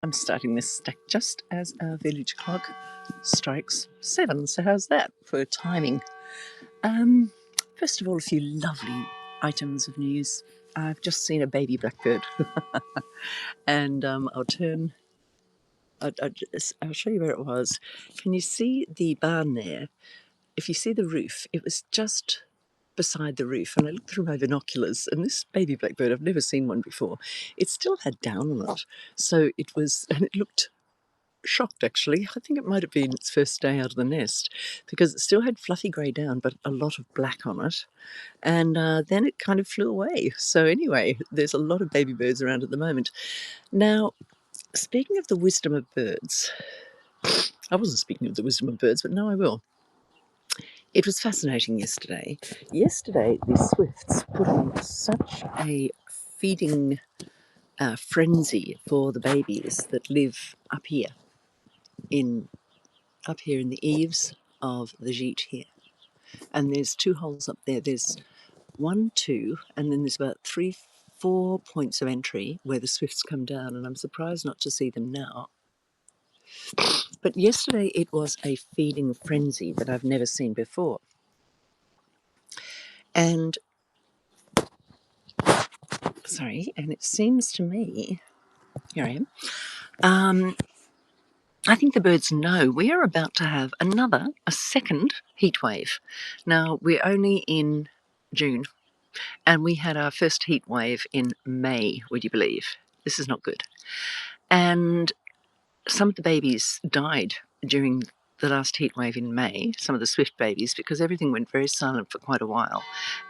I'm starting this stack just as our village clock strikes 7. So how's that for timing? First of all, a few lovely items of news. I've just seen a baby blackbird, and I'll show you where it was. Can you see the barn there? If you see the roof, it was just beside the roof, and I looked through my binoculars, and this baby blackbird, I've never seen one before, it still had down on it. So it was, and it looked shocked actually. I think it might have been its first day out of the nest because it still had fluffy grey down but a lot of black on it. And then it kind of flew away. So, anyway, there's a lot of baby birds around at the moment. Now, speaking of the wisdom of birds, I wasn't speaking of the wisdom of birds, but now I will. It was fascinating yesterday. Yesterday, the swifts put on such a feeding frenzy for the babies that live up here in the eaves of the gîte here. And there's 2 holes up there. There's 1, 2, and then there's about 3, 4 points of entry where the swifts come down, and I'm surprised not to see them now. But yesterday it was a feeding frenzy that I've never seen before. And it seems to me, here I am, I think the birds know we are about to have a second heat wave. Now, we're only in June, and we had our first heat wave in May, would you believe? This is not good. And some of the babies died during the last heat wave in May, some of the swift babies, because everything went very silent for quite a while.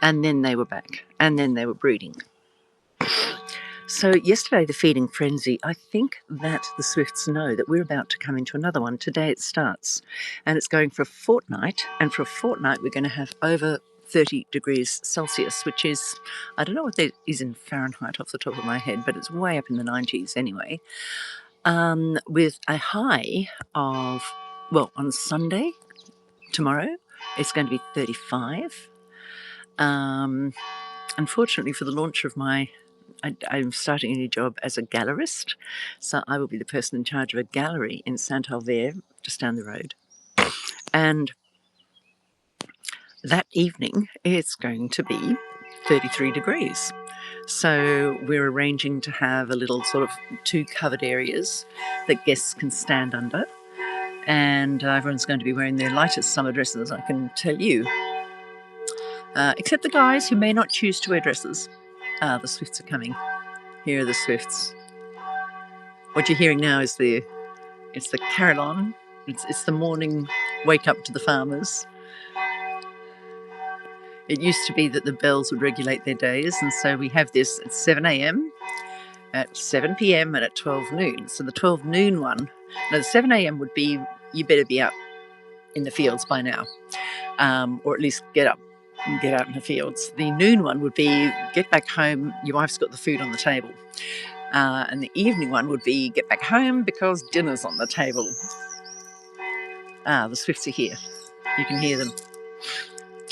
And then they were back, and then they were breeding. So yesterday, the feeding frenzy, I think that the swifts know that we're about to come into another one. Today it starts, and it's going for a fortnight, and for a fortnight we're going to have over 30 degrees Celsius, which is, I don't know what that is in Fahrenheit off the top of my head, but it's way up in the 90s anyway, with a high of, well, on Sunday, tomorrow, it's going to be 35. Unfortunately, for the launch of I'm starting a new job as a gallerist, so I will be the person in charge of a gallery in Saint-Alvert, just down the road. And that evening, it's going to be 33 degrees. So we're arranging to have a little sort of 2 covered areas that guests can stand under. And everyone's going to be wearing their lightest summer dresses, I can tell you. Except the guys who may not choose to wear dresses. The swifts are coming. Here are the swifts. What you're hearing now is it's the carillon. It's the morning wake up to the farmers. It used to be that the bells would regulate their days, and so we have this at 7 a.m., at 7 p.m. and at 12 noon. So the 12 noon one, no, the 7 a.m. would be, you better be out in the fields by now, or at least get up and get out in the fields. The noon one would be get back home, your wife's got the food on the table. And the evening one would be get back home because dinner's on the table. The swifts are here. You can hear them.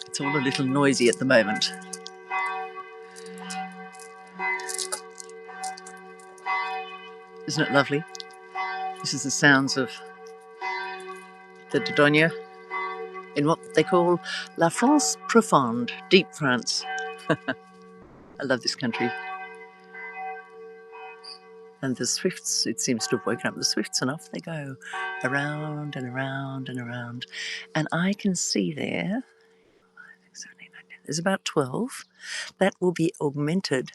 It's all a little noisy at the moment. Isn't it lovely? This is the sounds of the Dordogne in what they call La France Profonde, deep France. I love this country. And the swifts, it seems to have woken up the swifts, and off they go, around and around and around. And I can see there's about 12. That will be augmented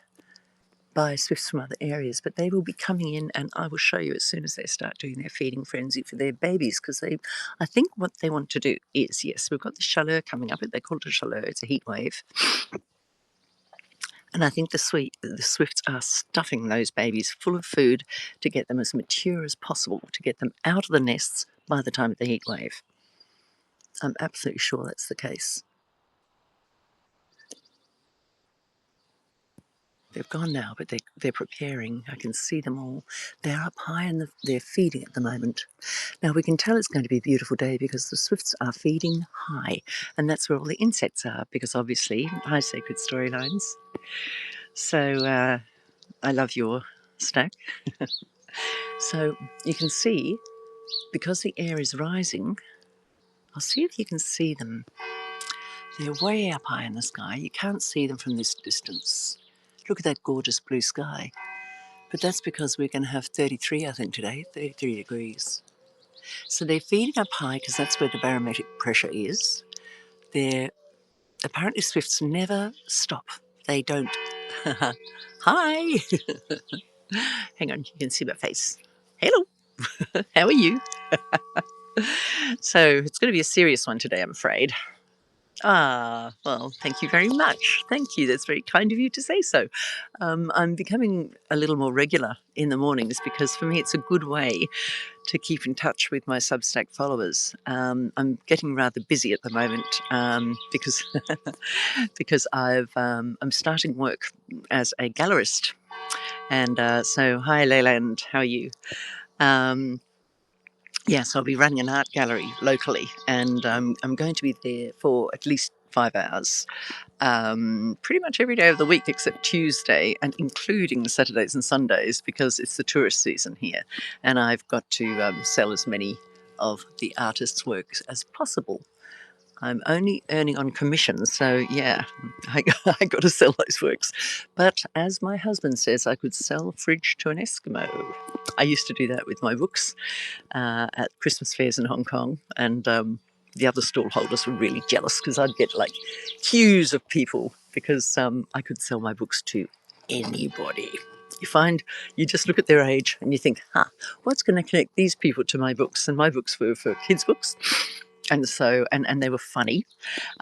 by swifts from other areas, but they will be coming in, and I will show you as soon as they start doing their feeding frenzy for their babies, because I think what they want to do is, yes, we've got the chaleur coming up. They call it a chaleur. It's a heat wave. And I think the swifts are stuffing those babies full of food to get them as mature as possible, to get them out of the nests by the time of the heat wave. I'm absolutely sure that's the case. They've gone now, but they're preparing. I can see them all. They're up high and they're feeding at the moment. Now we can tell it's going to be a beautiful day because the swifts are feeding high, and that's where all the insects are, because obviously high sacred storylines. So I love your stack. So you can see, because the air is rising, I'll see if you can see them. They're way up high in the sky. You can't see them from this distance. Look at that gorgeous blue sky. But that's because we're going to have 33, I think, today, 33 degrees. So they're feeding up high because that's where the barometric pressure is. Apparently swifts never stop. They don't. Hi. Hang on, you can see my face. Hello. How are you? So it's going to be a serious one today, I'm afraid. Ah, well, thank you very much. Thank you. That's very kind of you to say so. I'm becoming a little more regular in the mornings because for me it's a good way to keep in touch with my Substack followers. I'm getting rather busy at the moment because because I'm starting work as a gallerist, and so hi Leyland, how are you? Yes, I'll be running an art gallery locally, and I'm going to be there for at least 5 hours, pretty much every day of the week except Tuesday, and including Saturdays and Sundays because it's the tourist season here, and I've got to sell as many of the artists' works as possible. I'm only earning on commission, so yeah, I got to sell those works. But as my husband says, I could sell a fridge to an Eskimo. I used to do that with my books at Christmas fairs in Hong Kong, and the other stall holders were really jealous because I'd get like queues of people because I could sell my books to anybody. You find you just look at their age and you think, what's going to connect these people to my books? And my books were for kids' books. And so, and they were funny,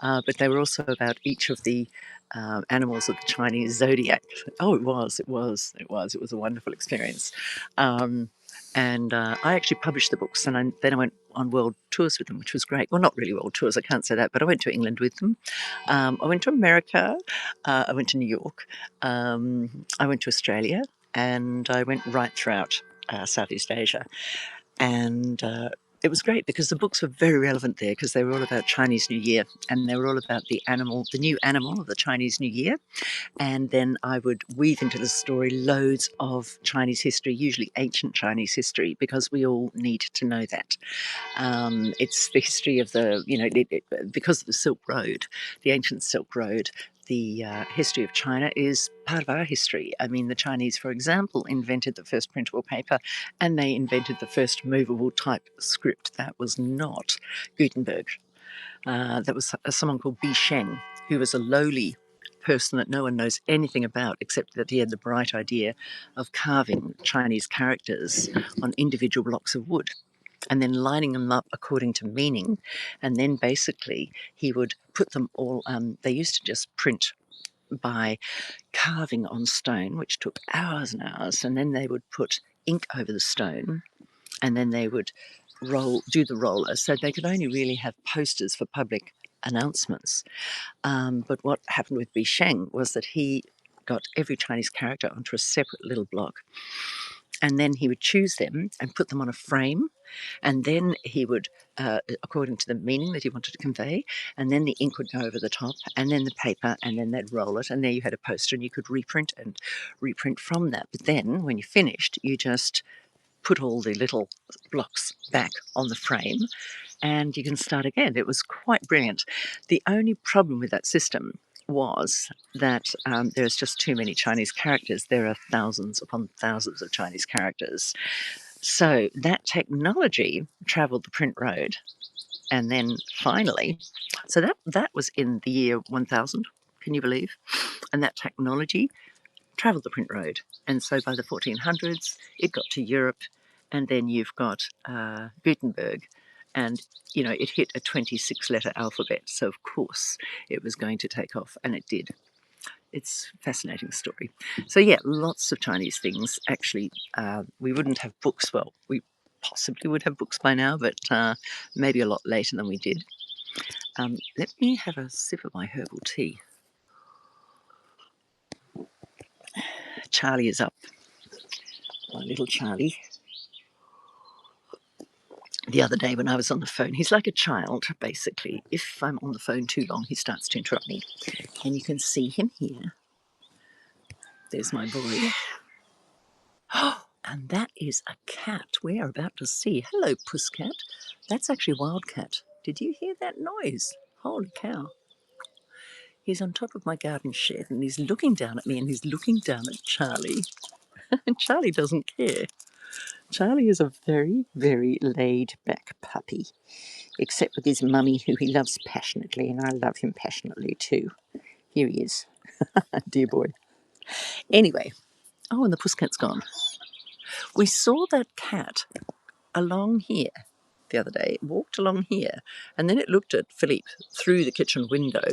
but they were also about each of the animals of the Chinese zodiac. Oh, it was a wonderful experience. And I actually published the books, and then I went on world tours with them, which was great. Well, not really world tours, I can't say that, but I went to England with them. I went to America. I went to New York. I went to Australia, and I went right throughout Southeast Asia. And it was great because the books were very relevant there because they were all about Chinese New Year, and they were all about the new animal of the Chinese New Year. And then I would weave into the story loads of Chinese history, usually ancient Chinese history, because we all need to know that. It's the history of because of the Silk Road, the ancient Silk Road. The history of China is part of our history. I mean, the Chinese, for example, invented the first printable paper, and they invented the first movable type script. That was not Gutenberg. That was someone called Bi Sheng, who was a lowly person that no one knows anything about, except that he had the bright idea of carving Chinese characters on individual blocks of wood and then lining them up according to meaning. And then basically he would put them all, they used to just print by carving on stone, which took hours and hours, and then they would put ink over the stone, and then they would do the roller, so they could only really have posters for public announcements. But what happened with Bi Sheng was that he got every Chinese character onto a separate little block, and then he would choose them and put them on a frame, and then he would, according to the meaning that he wanted to convey, and then the ink would go over the top, and then the paper, and then they'd roll it, and there you had a poster, and you could reprint from that. But then when you finished, you just put all the little blocks back on the frame, and you can start again. It was quite brilliant. The only problem with that system was that there's just too many Chinese characters. There are thousands upon thousands of Chinese characters. So that technology traveled the print road, and then finally, so that was in the year 1000. Can you believe? And that technology traveled the print road, and so by the 1400s, it got to Europe, and then you've got Gutenberg, and it hit a 26-letter alphabet. So of course it was going to take off, and it did. It's a fascinating story. So yeah, lots of Chinese things. Actually, we wouldn't have books. Well, we possibly would have books by now, but maybe a lot later than we did. Let me have a sip of my herbal tea. Charlie is up. My little Charlie. The other day when I was on the phone, he's like a child, basically. If I'm on the phone too long, he starts to interrupt me. And you can see him here. There's my boy. And that is a cat we are about to see. Hello, Pusscat. That's actually Wildcat. Did you hear that noise? Holy cow. He's on top of my garden shed and he's looking down at me and he's looking down at Charlie. And Charlie doesn't care. Charlie is a very, very laid-back puppy, except with his mummy, who he loves passionately, and I love him passionately too. Here he is. Dear boy. Anyway, oh, and the Pusscat's gone. We saw that cat along here the other day. It walked along here, and then it looked at Philippe through the kitchen window,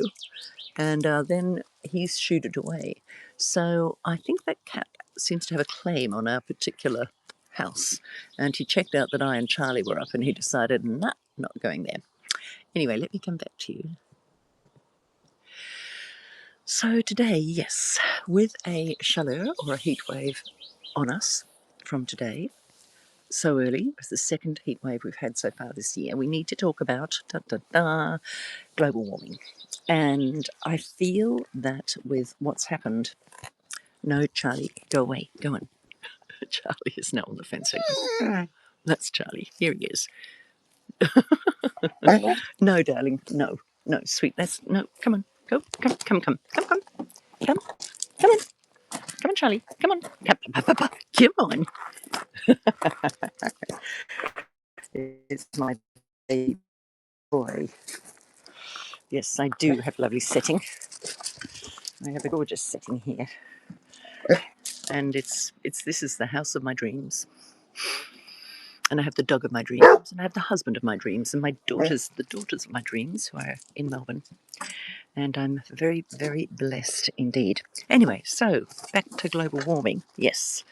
and then he's shooed away. So I think that cat seems to have a claim on our particular house, and he checked out that I and Charlie were up, and he decided, nah, not going there. Anyway, let me come back to you. So today, yes, with a chaleur or a heat wave on us from today, so early, it's the second heat wave we've had so far this year, we need to talk about global warming. And I feel that with what's happened, no, Charlie, go away, go on. Charlie is now on the fence again. That's Charlie, here he is. No, darling, no, sweet, no, come on, go, come on, come on, Charlie, come on, come on. It's my baby boy. Yes, I do have lovely setting. I have a gorgeous setting here, and this is the house of my dreams. And I have the dog of my dreams, and I have the husband of my dreams, and my daughters, the daughters of my dreams, who are in Melbourne. And I'm very, very blessed indeed. Anyway, so back to global warming. Yes,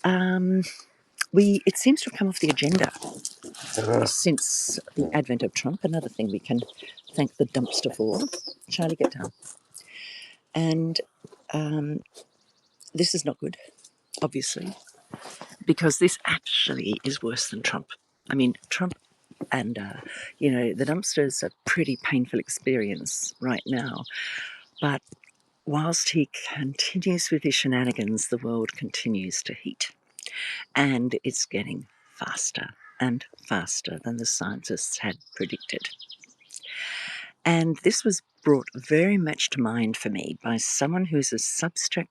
it seems to have come off the agenda since the advent of Trump. Another thing we can thank the dumpster for. Charlie, get down. And this is not good, obviously, because this actually is worse than Trump. I mean, Trump and, the dumpster is a pretty painful experience right now. But whilst he continues with his shenanigans, the world continues to heat. And it's getting faster and faster than the scientists had predicted. And this was brought very much to mind for me by someone who's a Substack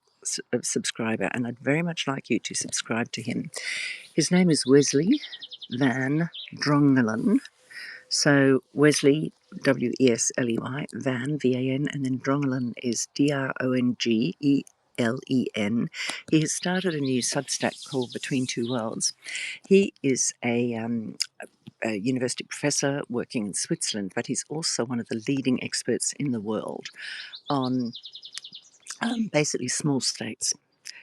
subscriber, and I'd very much like you to subscribe to him. His name is Wesley Van Drongelen. So Wesley, Wesley, Van, V-A-N, and then Drongelen is Drongelen. He has started a new Substack called Between Two Worlds. He is a university professor working in Switzerland, but he's also one of the leading experts in the world on basically small states.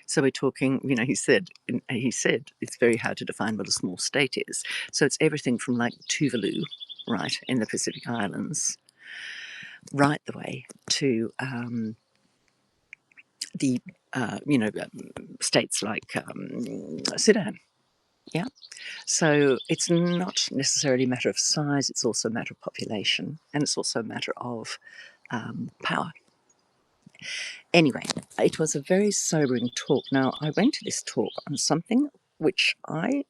So we're talking, he said it's very hard to define what a small state is. So it's everything from like Tuvalu, right, in the Pacific Islands, right the way to the states like Sudan. Yeah. So it's not necessarily a matter of size, it's also a matter of population, and it's also a matter of power. Anyway, it was a very sobering talk. Now, I went to this talk on something which I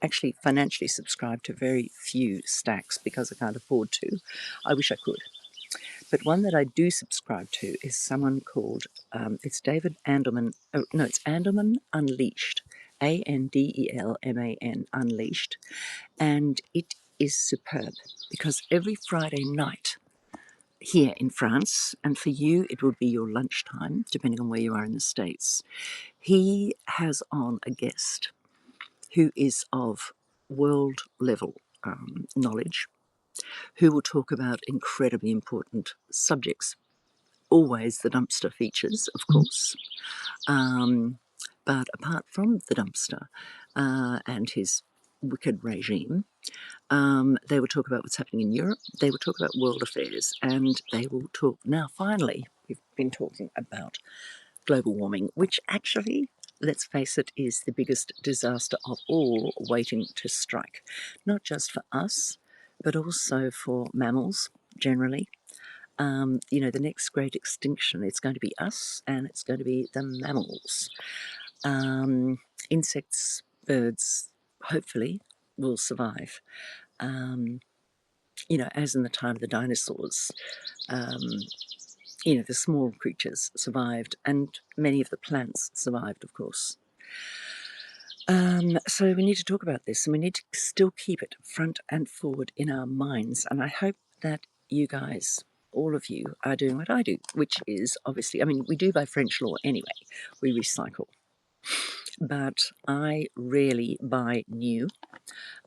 actually financially subscribe to very few stacks because I can't afford to. I wish I could. But one that I do subscribe to is someone called, it's David Andelman, it's Andelman Unleashed, Andelman Unleashed, and it is superb because every Friday night here in France, and for you it would be your lunchtime, depending on where you are in the States, he has on a guest who is of world level knowledge, who will talk about incredibly important subjects. Always the dumpster features, of course. But apart from the dumpster and his wicked regime, they will talk about what's happening in Europe, they will talk about world affairs, and they will talk, now finally, we've been talking about global warming, which actually, let's face it, is the biggest disaster of all waiting to strike. Not just for us, but also for mammals generally. The next great extinction, it's going to be us and it's going to be the mammals. insects, birds, hopefully, will survive. As in the time of the dinosaurs, the small creatures survived, and many of the plants survived, of course. So we need to talk about this, and we need to still keep it front and forward in our minds. And I hope that you guys, all of you, are doing what I do, which is obviously, we do by French law anyway, we recycle. But I rarely buy new.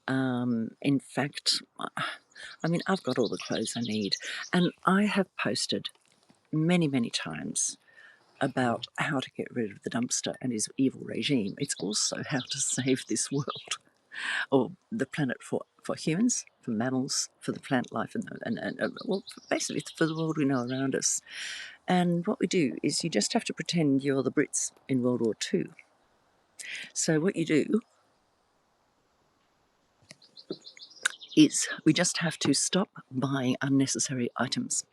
In fact, I've got all the clothes I need, and I have posted many, many times about how to get rid of the dumpster and his evil regime. It's also how to save this world, or the planet, for humans, for mammals, for the plant life, well, basically for the world we know around us. And what we do is you just have to pretend you're the Brits in World War II. So what you do is we just have to stop buying unnecessary items,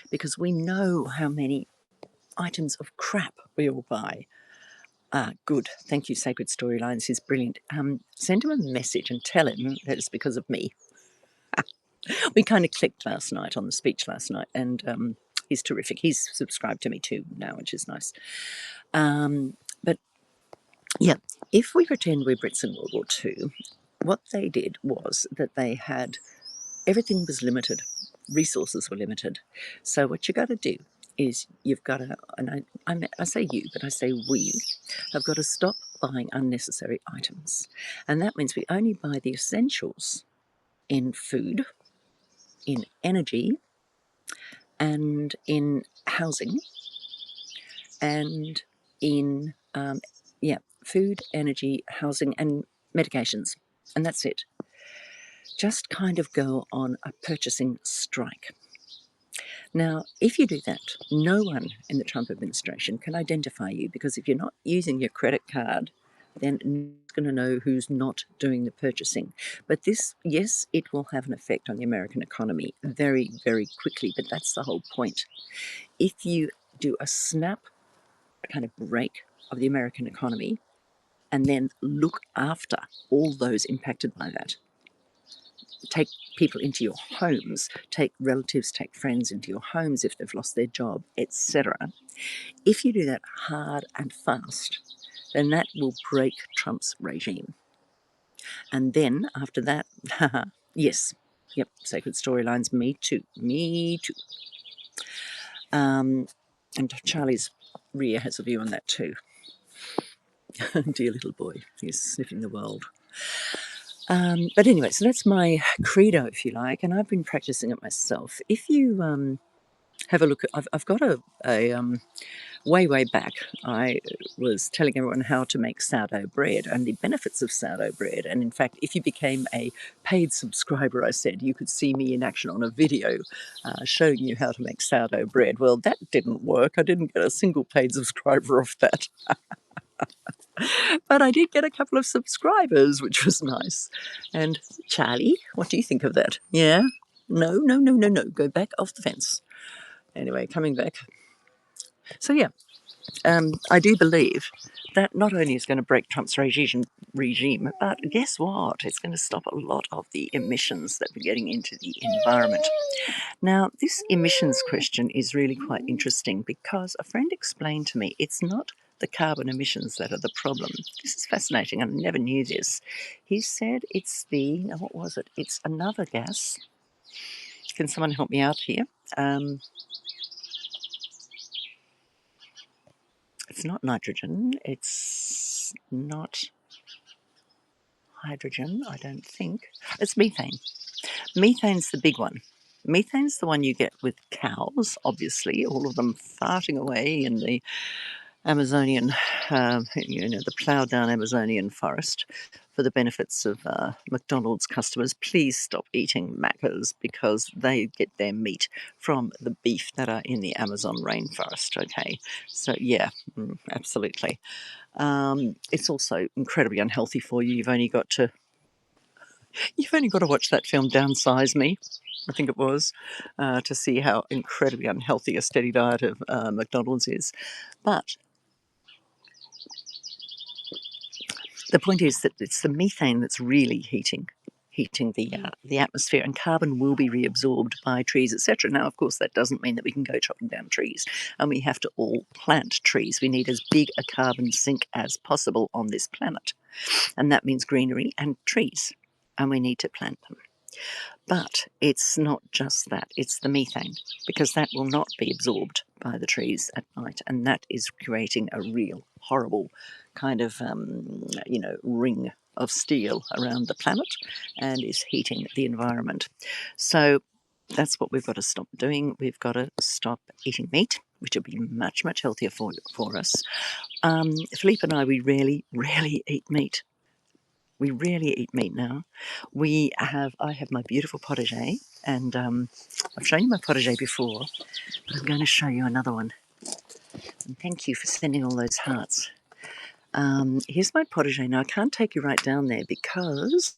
because we know how many items of crap we all buy. Good. Thank you, Sacred Storylines. He's brilliant. Send him a message and tell him that it's because of me. We kind of clicked last night on the speech last night, and he's terrific. He's subscribed to me too now, which is nice. But yeah, if we pretend we're Brits in World War II, what they did was that they had, everything was limited, resources were limited. So what you got to do is you've got to, and I say you, but I say we, have got to stop buying unnecessary items. And that means we only buy the essentials in food, in energy, and in housing, and in, food, energy, housing, and medications. And that's it. Just kind of go on a purchasing strike. Now, if you do that, no one in the Trump administration can identify you, because if you're not using your credit card, then it's going to know who's not doing the purchasing. But this, yes, it will have an effect on the American economy very, very quickly, but that's the whole point. If you do a snap kind of break of the American economy and then look after all those impacted by that, take people into your homes, take relatives, take friends into your homes if they've lost their job, etc. If you do that hard and fast, then that will break Trump's regime. And then after that, yes, yep, Sacred Storylines, me too. And Charlie's rear has a view on that too. Dear little boy, he's sniffing the world. But anyway, so that's my credo, if you like, and I've been practicing it myself. If you have a look at, I've got a way back, I was telling everyone how to make sourdough bread and the benefits of sourdough bread. And in fact, if you became a paid subscriber, I said you could see me in action on a video showing you how to make sourdough bread. Well, that didn't work. I didn't get a single paid subscriber off that. But I did get a couple of subscribers, which was nice. And Charlie, what do you think of that? Yeah? No. Go back off the fence. Anyway, coming back. So yeah, I do believe that not only is going to break Trump's regime, but guess what? It's going to stop a lot of the emissions that we're getting into the environment. Now, this emissions question is really quite interesting, because a friend explained to me it's not the carbon emissions that are the problem. This is fascinating, and I never knew this. He said it's what was it? It's another gas. Can someone help me out here? It's not nitrogen. It's not hydrogen, I don't think. It's methane. Methane's the big one. Methane's the one you get with cows, obviously, all of them farting away in the Amazonian, the ploughed down Amazonian forest for the benefits of McDonald's customers. Please stop eating Maccas, because they get their meat from the beef that are in the Amazon rainforest, okay? So, yeah, absolutely. It's also incredibly unhealthy for you. You've only got to watch that film Downsize Me, I think it was, to see how incredibly unhealthy a steady diet of McDonald's is. But the point is that it's the methane that's really heating the atmosphere, and carbon will be reabsorbed by trees, etc. Now, of course, that doesn't mean that we can go chopping down trees, and we have to all plant trees. We need as big a carbon sink as possible on this planet, and that means greenery and trees, and we need to plant them. But it's not just that, it's the methane, because that will not be absorbed by the trees at night, and that is creating a real horrible kind of, ring of steel around the planet and is heating the environment. So that's what we've got to stop doing. We've got to stop eating meat, which will be much, much healthier for us. Philippe and I, we rarely eat meat. We rarely eat meat now. I have my beautiful potager, and I've shown you my potager before, but I'm going to show you another one. And thank you for sending all those hearts. Here's my potager. Now, I can't take you right down there because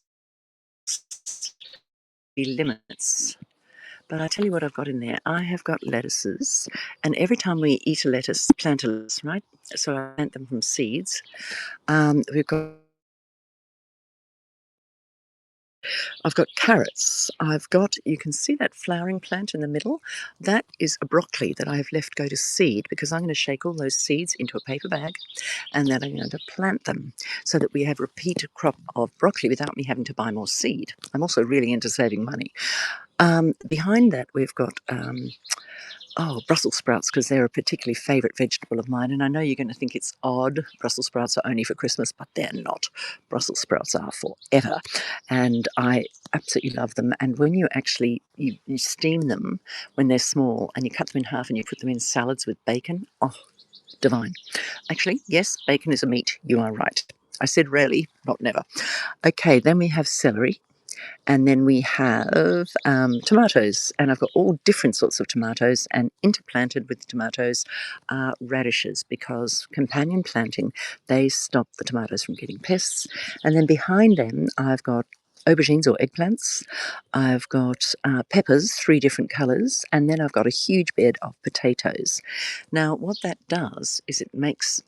the limits. But I tell you what I've got in there. I have got lettuces, and every time we eat a lettuce, plant a lettuce, right? So I plant them from seeds. We've got I've got carrots. You can see that flowering plant in the middle? That is a broccoli that I have left go to seed, because I'm going to shake all those seeds into a paper bag, and then I'm going to plant them so that we have a repeat crop of broccoli without me having to buy more seed. I'm also really into saving money. Behind that, we've got Brussels sprouts, because they're a particularly favourite vegetable of mine. And I know you're going to think it's odd. Brussels sprouts are only for Christmas, but they're not. Brussels sprouts are forever. And I absolutely love them. And when you actually, you steam them when they're small, and you cut them in half and you put them in salads with bacon, oh, divine. Actually, yes, bacon is a meat. You are right. I said rarely, not never. Okay, then we have celery. And then we have tomatoes, and I've got all different sorts of tomatoes, and interplanted with tomatoes are radishes, because companion planting, they stop the tomatoes from getting pests. And then behind them, I've got aubergines or eggplants. I've got peppers, 3 different colours, and then I've got a huge bed of potatoes. Now, what that does is it makes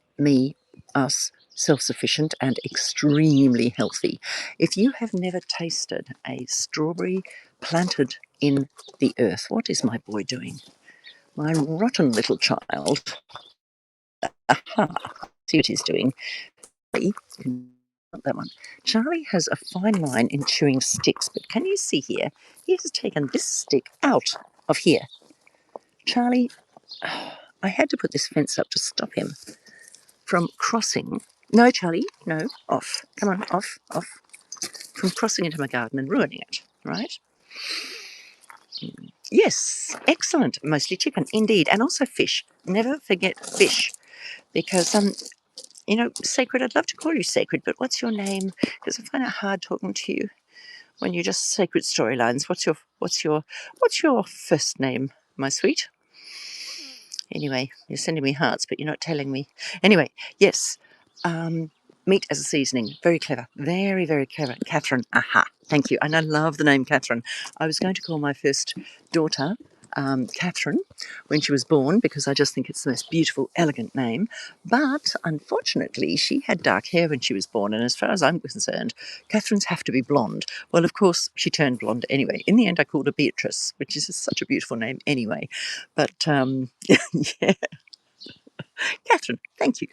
us self-sufficient and extremely healthy. If you have never tasted a strawberry planted in the earth, what is my boy doing? My rotten little child. Aha, see what he's doing. That one. Charlie has a fine line in chewing sticks, but can you see here? He has taken this stick out of here. Charlie, I had to put this fence up to stop him from crossing. No, Charlie, no, off. Come on, off. From crossing into my garden and ruining it, right? Yes, excellent. Mostly chicken, indeed, and also fish. Never forget fish, because Sacred. I'd love to call you Sacred, but what's your name? Because I find it hard talking to you when you're just Sacred Storylines. What's your first name, my sweet? Anyway, you're sending me hearts, but you're not telling me. Anyway, yes. Meat as a seasoning. Very clever. Very, very clever. Catherine. Aha. Thank you. And I love the name Catherine. I was going to call my first daughter Catherine when she was born, because I just think it's the most beautiful, elegant name. But unfortunately, she had dark hair when she was born. And as far as I'm concerned, Catherines have to be blonde. Well, of course, she turned blonde anyway. In the end, I called her Beatrice, which is such a beautiful name anyway. But yeah, Catherine, thank you.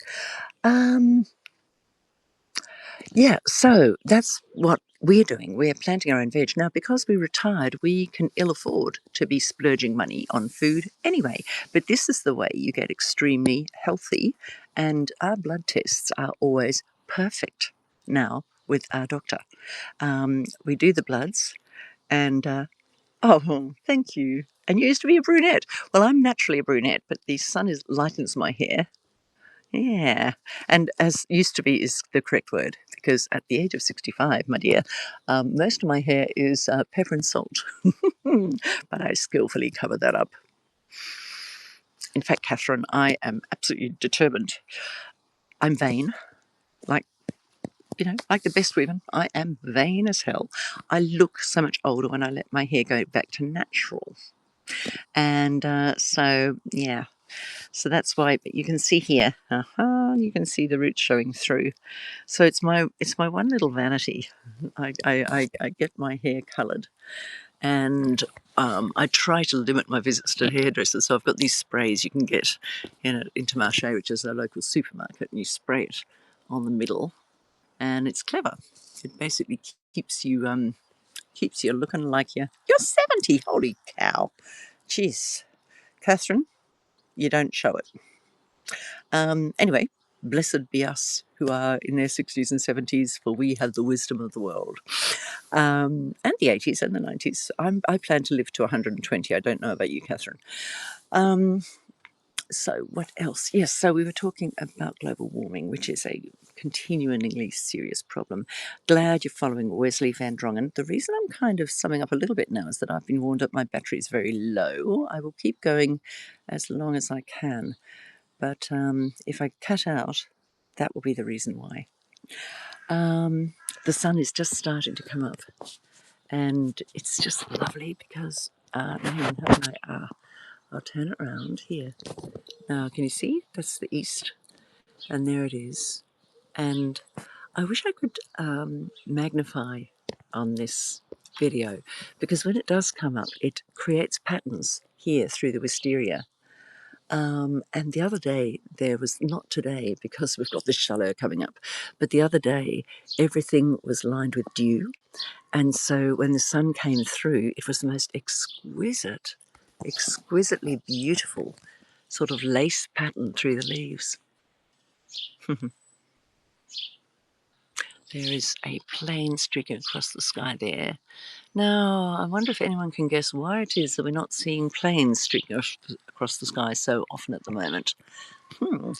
Yeah, so that's what we're doing. We're planting our own veg. Now, because we retired, we can ill afford to be splurging money on food anyway. But this is the way you get extremely healthy, and our blood tests are always perfect now with our doctor. We do the bloods, and oh, thank you. And you used to be a brunette. Well, I'm naturally a brunette, but the sun lightens my hair. Yeah, and as used to be is the correct word, because at the age of 65, my dear, most of my hair is pepper and salt, but I skillfully cover that up. In fact, Catherine, I am absolutely determined. I'm vain, like like the best women. I am vain as hell. I look so much older when I let my hair go back to natural, and so yeah. So that's why, but you can see here, you can see the roots showing through. So it's my one little vanity. I get my hair coloured, and I try to limit my visits to hairdressers. So I've got these sprays you can get in Intermarché, which is a local supermarket, and you spray it on the middle, and it's clever. It basically keeps you looking like you're 70. Holy cow! Jeez, Catherine, you don't show it. Anyway, blessed be us who are in their 60s and 70s, for we have the wisdom of the world. And the 80s and the 90s. I plan to live to 120. I don't know about you, Catherine. So, what else? Yes, so we were talking about global warming, which is a continuingly serious problem. Glad you're following Wesley Van Drongen. The reason I'm kind of summing up a little bit now is that I've been warned that my battery is very low. I will keep going as long as I can. But if I cut out, that will be the reason why. The sun is just starting to come up, and it's just lovely because, I'll turn it around here. Now, can you see? That's the east, and there it is. And I wish I could magnify on this video, because when it does come up, it creates patterns here through the wisteria. And the other day, there was, not today because we've got this chaleur coming up, but the other day, everything was lined with dew. And so when the sun came through, it was the most exquisitely beautiful sort of lace pattern through the leaves. There is a plane streaking across the sky there. Now, I wonder if anyone can guess why it is that we're not seeing planes streaking across the sky so often at the moment.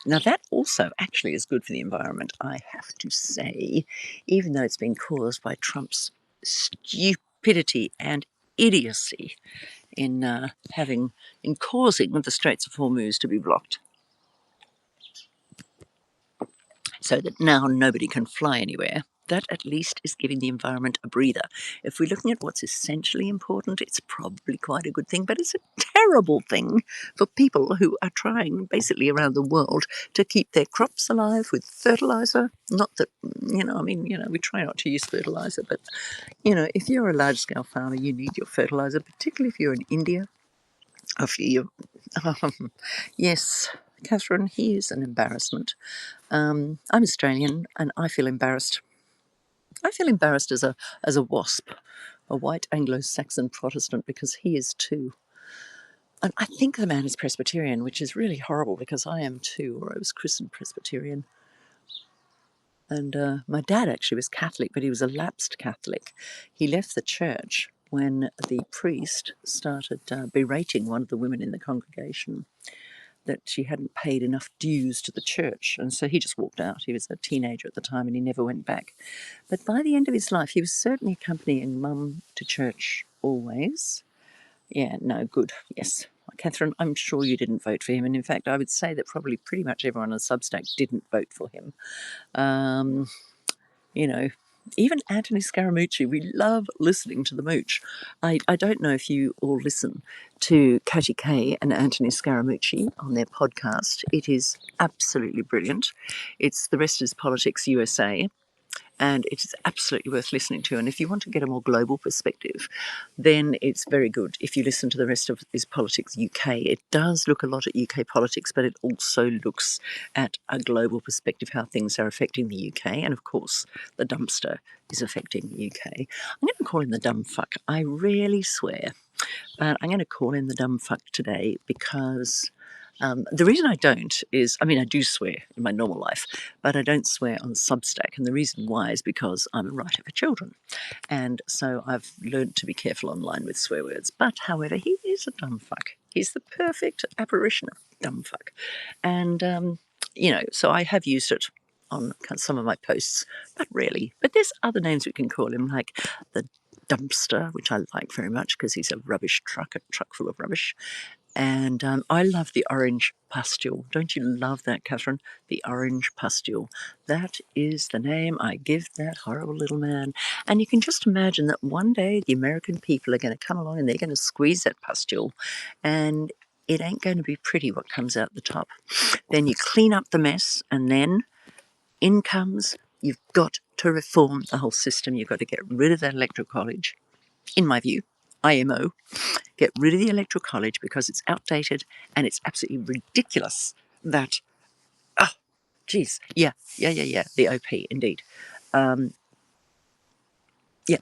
Now, that also actually is good for the environment, I have to say, even though it's been caused by Trump's stupidity and idiocy in causing the Straits of Hormuz to be blocked, so that now nobody can fly anywhere. That at least is giving the environment a breather. If we're looking at what's essentially important, it's probably quite a good thing, but it's a terrible thing for people who are trying basically around the world to keep their crops alive with fertilizer. Not that, we try not to use fertilizer, but, if you're a large scale farmer, you need your fertilizer, particularly if you're in India. Yes, Catherine, here's an embarrassment. I'm Australian, and I feel embarrassed. I feel embarrassed as a WASP, a white Anglo-Saxon Protestant, because he is too. And I think the man is Presbyterian, which is really horrible because I am too, or I was christened Presbyterian. And my dad actually was Catholic, but he was a lapsed Catholic. He left the church when the priest started berating one of the women in the congregation that she hadn't paid enough dues to the church. And so he just walked out. He was a teenager at the time and he never went back. But by the end of his life, he was certainly accompanying Mum to church always. Yeah, no, good, yes. Catherine, I'm sure you didn't vote for him. And in fact, I would say that probably pretty much everyone on Substack didn't vote for him. Even Anthony Scaramucci, we love listening to the mooch. I don't know if you all listen to Katie Kay and Anthony Scaramucci on their podcast. It is absolutely brilliant. It's The Rest is Politics USA, and it is absolutely worth listening to. And if you want to get a more global perspective, then it's very good if you listen to The Rest of Is Politics UK. It does look a lot at UK politics, but it also looks at a global perspective, how things are affecting the UK. And of course, the dumpster is affecting the UK. I'm going to call him the dumb fuck. I rarely swear, but I'm going to call him the dumb fuck today because the reason I don't is, I do swear in my normal life, but I don't swear on Substack. And the reason why is because I'm a writer for children. And so I've learned to be careful online with swear words. But however, he is a dumb fuck. He's the perfect apparition of dumb fuck. And, so I have used it on some of my posts, but rarely. But there's other names we can call him, like the dumpster, which I like very much because he's a rubbish truck, a truck full of rubbish. And I love the orange pustule. Don't you love that, Catherine? The orange pustule. That is the name I give that horrible little man. And you can just imagine that one day the American people are going to come along and they're going to squeeze that pustule. And it ain't going to be pretty what comes out the top. Then you clean up the mess, and then in comes, you've got to reform the whole system. You've got to get rid of that electoral college, in my view, IMO. Get rid of the electoral college because it's outdated and it's absolutely ridiculous that, oh, geez, yeah, the OP, indeed. Yeah,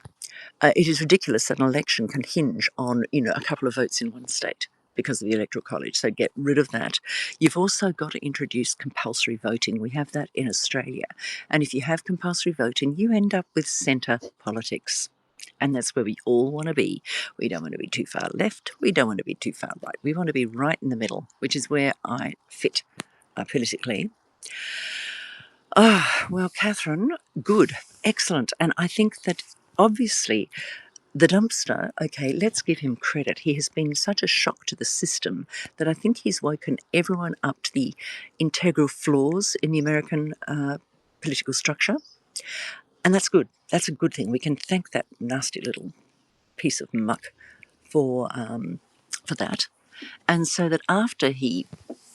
it is ridiculous that an election can hinge on, a couple of votes in one state because of the electoral college. So get rid of that. You've also got to introduce compulsory voting. We have that in Australia. And if you have compulsory voting, you end up with centre politics. And that's where we all want to be. We don't want to be too far left. We don't want to be too far right. We want to be right in the middle, which is where I fit politically. Well, Catherine, good, excellent. And I think that obviously the dumpster, okay, let's give him credit. He has been such a shock to the system that I think he's woken everyone up to the integral flaws in the American political structure. And that's good. That's a good thing. We can thank that nasty little piece of muck for that. And so that after he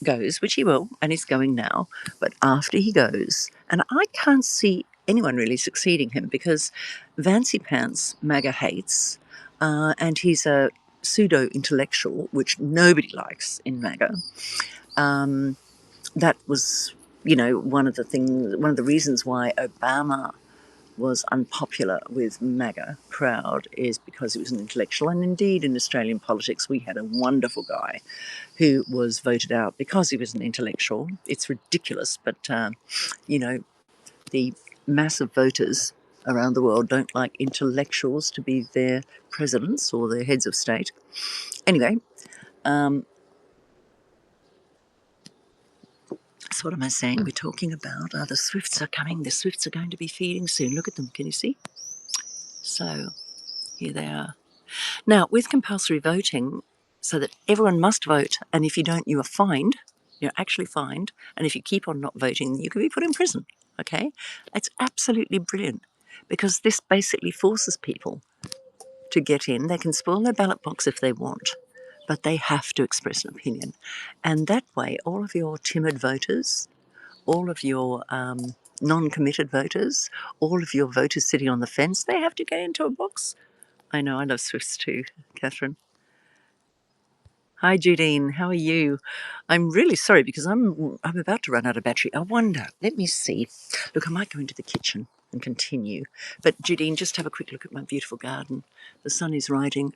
goes, which he will, and he's going now, but after he goes, and I can't see anyone really succeeding him because Vancy Pants MAGA hates, and he's a pseudo intellectual, which nobody likes in MAGA. That was, one of the reasons why Obama was unpopular with MAGA crowd is because he was an intellectual. And indeed, in Australian politics, we had a wonderful guy who was voted out because he was an intellectual. It's ridiculous, but, the massive voters around the world don't like intellectuals to be their presidents or their heads of state. Anyway, so what am I saying? We're talking about the swifts are coming. The swifts are going to be feeding soon. Look at them. Can you see? So here they are. Now, with compulsory voting, so that everyone must vote, and if you don't, you are fined. You're actually fined. And if you keep on not voting, you can be put in prison. Okay? It's absolutely brilliant because this basically forces people to get in. They can spoil their ballot box if they want, but they have to express an opinion. And that way, all of your timid voters, all of your non-committed voters, all of your voters sitting on the fence, they have to get into a box. I know, I love Swifts too, Catherine. Hi, Judine. How are you? I'm really sorry because I'm about to run out of battery. I wonder. Let me see. Look, I might go into the kitchen and continue. But Judine, just have a quick look at my beautiful garden. The sun is rising.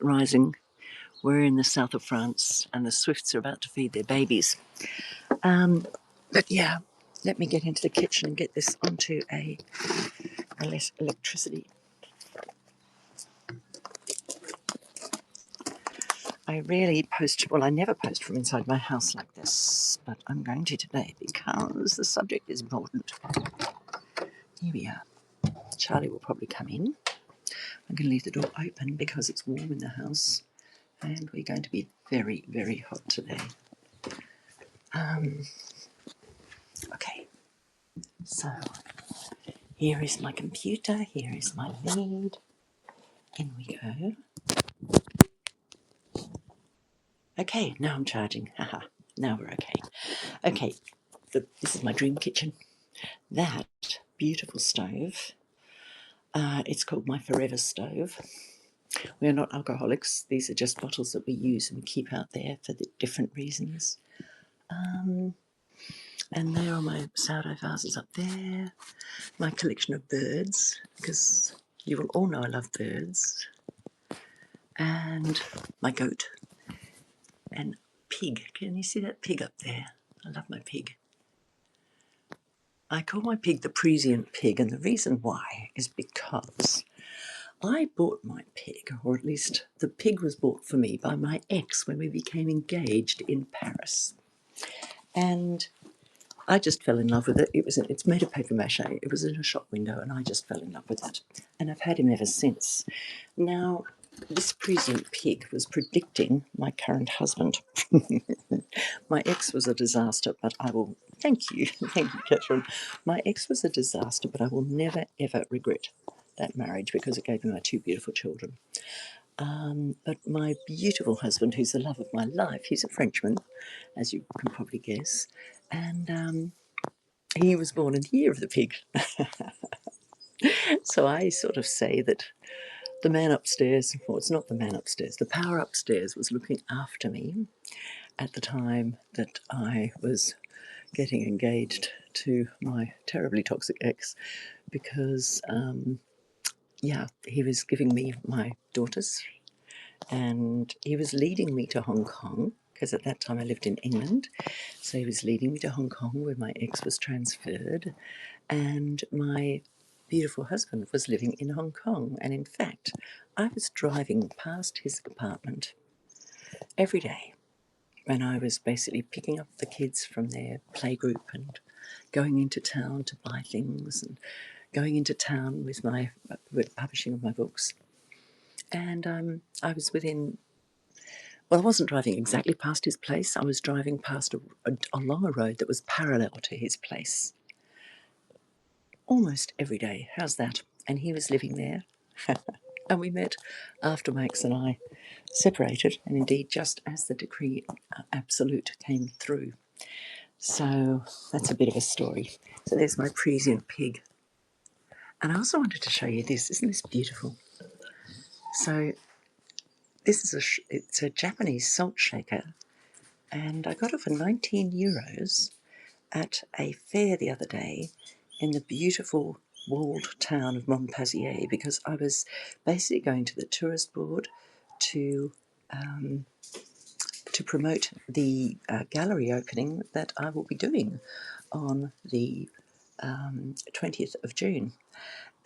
We're in the south of France, and the swifts are about to feed their babies. But yeah, let me get into the kitchen and get this onto a less electricity. I never post from inside my house like this, but I'm going to today because the subject is important. Here we are. Charlie will probably come in. I'm going to leave the door open because it's warm in the house and we're going to be very, very hot today. Okay, so here is my computer, here is my lead. In we go. Okay, now I'm charging. Haha, now we're okay. Okay, this is my dream kitchen. That beautiful stove, it's called my Forever Stove. We are not alcoholics. These are just bottles that we use and we keep out there for the different reasons. And there are my sourdough vases up there. My collection of birds, because you will all know I love birds. And my goat. And pig. Can you see that pig up there? I love my pig. I call my pig the prescient pig, and the reason why is because I bought my pig, or at least the pig was bought for me by my ex when we became engaged in Paris. And I just fell in love with it. It's made of paper mache. It was in a shop window and I just fell in love with it. And I've had him ever since. Now, this present pig was predicting my current husband. My ex was a disaster, but I will... Thank you, Catherine. My ex was a disaster, but I will never, ever regret that marriage because it gave me my two beautiful children. But my beautiful husband, who's the love of my life, he's a Frenchman, as you can probably guess, and he was born in the year of the pig. So I sort of say that the man upstairs, well, it's not the man upstairs, the power upstairs was looking after me at the time that I was getting engaged to my terribly toxic ex because, he was giving me my daughters and he was leading me to Hong Kong because at that time I lived in England. So he was leading me to Hong Kong where my ex was transferred and my beautiful husband was living in Hong Kong. And in fact, I was driving past his apartment every day when I was basically picking up the kids from their playgroup and going into town to buy things and going into town with publishing of my books. And I was I wasn't driving exactly past his place. I was driving past along a road that was parallel to his place almost every day. How's that? And he was living there. And we met after my ex and I separated, and indeed just as the decree absolute came through. So that's a bit of a story. So there's my prescient pig. And I also wanted to show you this. Isn't this beautiful? So this is it's a Japanese salt shaker, and I got it for 19 euros at a fair the other day in the beautiful walled town of Montpazier because I was basically going to the tourist board to promote the gallery opening that I will be doing on the 20th of June.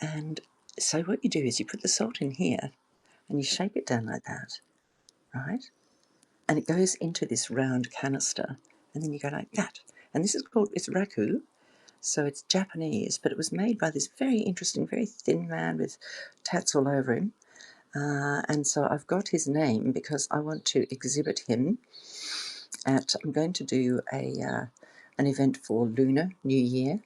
And so what you do is you put the salt in here and you shake it down like that, right? And it goes into this round canister and then you go like that. And this is called, it's raku, so it's Japanese, but it was made by this very interesting, very thin man with tats all over him. And so I've got his name because I want to exhibit him I'm going to do an event for Lunar New Year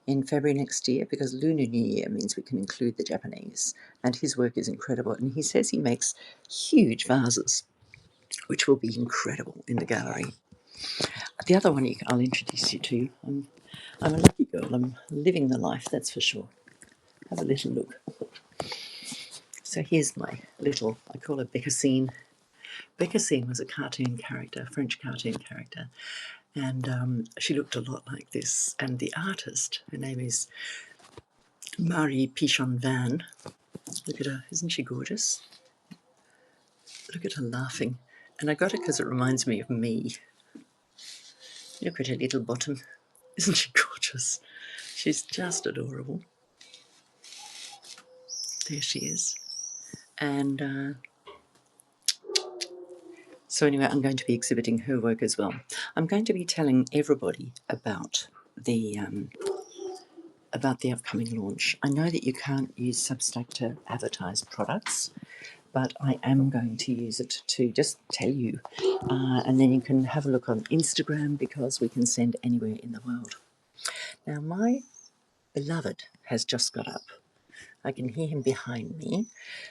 in February next year because Lunar New Year means we can include the Japanese, and his work is incredible. And he says he makes huge vases, which will be incredible in the gallery. The other one I'll introduce you to, I'm a lucky girl, I'm living the life, that's for sure. Have a little look. So here's my little, I call her Bécassine. Bécassine was a cartoon character, a French cartoon character, and she looked a lot like this. And the artist, her name is Marie Pichon Van. Look at her, isn't she gorgeous? Look at her laughing. And I got it because it reminds me of me. Look at her little bottom. Isn't she gorgeous? She's just adorable. There she is. And so anyway, I'm going to be exhibiting her work as well. I'm going to be telling everybody about the upcoming launch. I know that you can't use Substack to advertise products, but I am going to use it to just tell you. And then you can have a look on Instagram because we can send anywhere in the world. Now, my beloved has just got up. I can hear him behind me.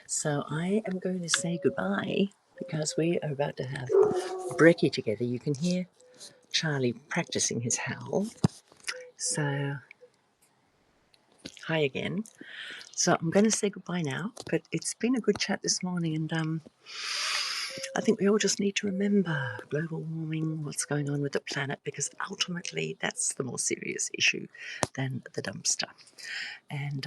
So I am going to say goodbye because we are about to have brekkie together. You can hear Charlie practicing his howl. So, hi again. So I'm going to say goodbye now, but it's been a good chat this morning, and I think we all just need to remember global warming, what's going on with the planet, because ultimately that's the more serious issue than the dumpster. And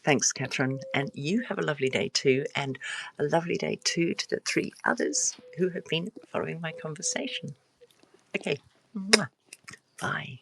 thanks, Catherine. And you have a lovely day too, and a lovely day too to the 3 others who have been following my conversation. Okay, bye.